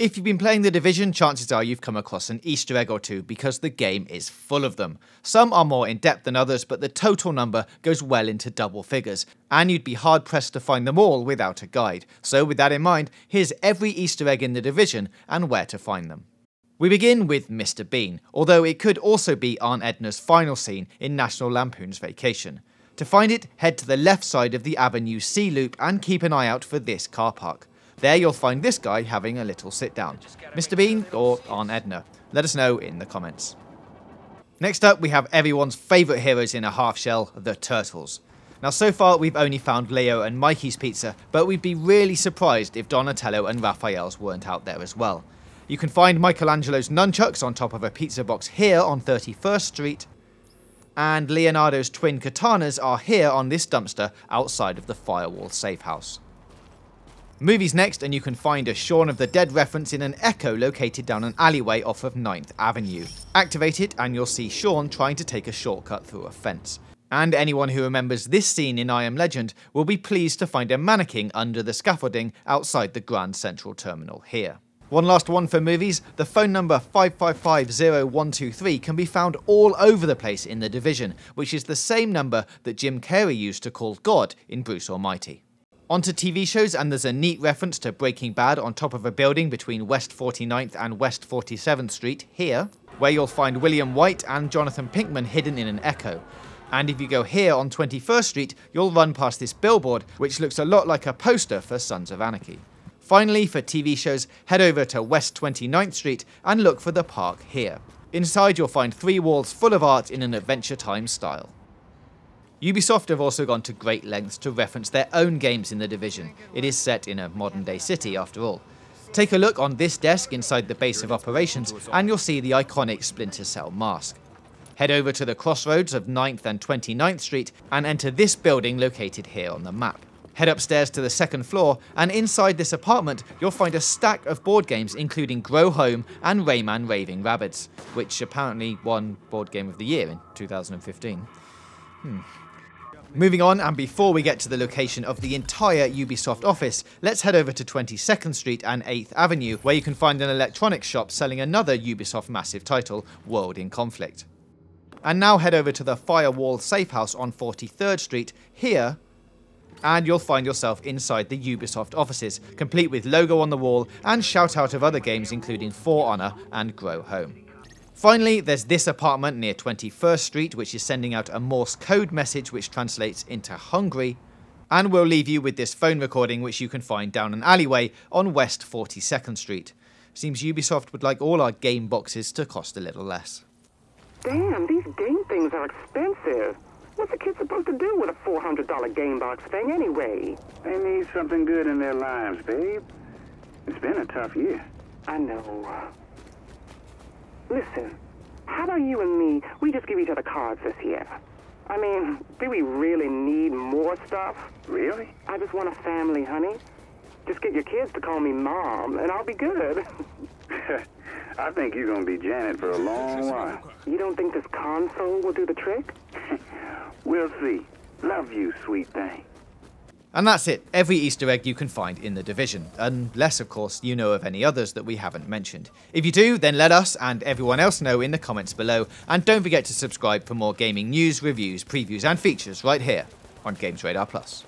If you've been playing The Division, chances are you've come across an Easter egg or two because the game is full of them. Some are more in depth than others, but the total number goes well into double figures, and you'd be hard pressed to find them all without a guide. So with that in mind, here's every Easter egg in The Division and where to find them. We begin with Mr. Bean, although it could also be Aunt Edna's final scene in National Lampoon's Vacation. To find it, head to the left side of the Avenue C loop and keep an eye out for this car park. There you'll find this guy having a little sit down. Mr. Bean or Aunt Edna? Let us know in the comments. Next up we have everyone's favourite heroes in a half shell, the Turtles. Now so far we've only found Leo and Mikey's pizza, but we'd be really surprised if Donatello and Raphael's weren't out there as well. You can find Michelangelo's Nunchucks on top of a pizza box here on 31st Street, and Leonardo's twin katanas are here on this dumpster outside of the Firewall safe house. Movies next, and you can find a Shaun of the Dead reference in an Echo located down an alleyway off of 9th Avenue. Activate it and you'll see Shaun trying to take a shortcut through a fence. And anyone who remembers this scene in I Am Legend will be pleased to find a mannequin under the scaffolding outside the Grand Central Terminal here. One last one for movies, the phone number 5550123 can be found all over the place in The Division, which is the same number that Jim Carrey used to call God in Bruce Almighty. Onto TV shows, and there's a neat reference to Breaking Bad on top of a building between West 49th and West 47th Street here, where you'll find William White and Jonathan Pinkman hidden in an Echo. And if you go here on 21st Street, you'll run past this billboard, which looks a lot like a poster for Sons of Anarchy. Finally, for TV shows, head over to West 29th Street and look for the park here. Inside you'll find 3 walls full of art in an Adventure Time style. Ubisoft have also gone to great lengths to reference their own games in The Division. It is set in a modern day city after all. Take a look on this desk inside the base of operations and you'll see the iconic Splinter Cell mask. Head over to the crossroads of 9th and 29th Street and enter this building located here on the map. Head upstairs to the 2nd floor, and inside this apartment you'll find a stack of board games including Grow Home and Rayman Raving Rabbids, which apparently won Board Game of the Year in 2015. Moving on, and before we get to the location of the entire Ubisoft office, let's head over to 22nd Street and 8th Avenue, where you can find an electronics shop selling another Ubisoft massive title, World in Conflict. And now head over to the Firewall safe house on 43rd Street here, and you'll find yourself inside the Ubisoft offices, complete with logo on the wall and shout out of other games including For Honor and Grow Home. Finally, there's this apartment near 21st Street which is sending out a Morse code message which translates into hungry, and we'll leave you with this phone recording which you can find down an alleyway on West 42nd Street. Seems Ubisoft would like all our game boxes to cost a little less. Damn, these game things are expensive. What's a kid supposed to do with a $400 game box thing anyway? They need something good in their lives, babe. It's been a tough year. I know. Listen, how about you and me, we just give each other cards this year? I mean, do we really need more stuff? Really? I just want a family, honey. Just get your kids to call me Mom, and I'll be good. I think you're gonna be Janet for a long while. You don't think this console will do the trick? We'll see. Love you, sweet thing. And that's it, every Easter egg you can find in The Division, unless of course you know of any others that we haven't mentioned. If you do, then let us and everyone else know in the comments below, and don't forget to subscribe for more gaming news, reviews, previews and features right here on Games Radar Plus.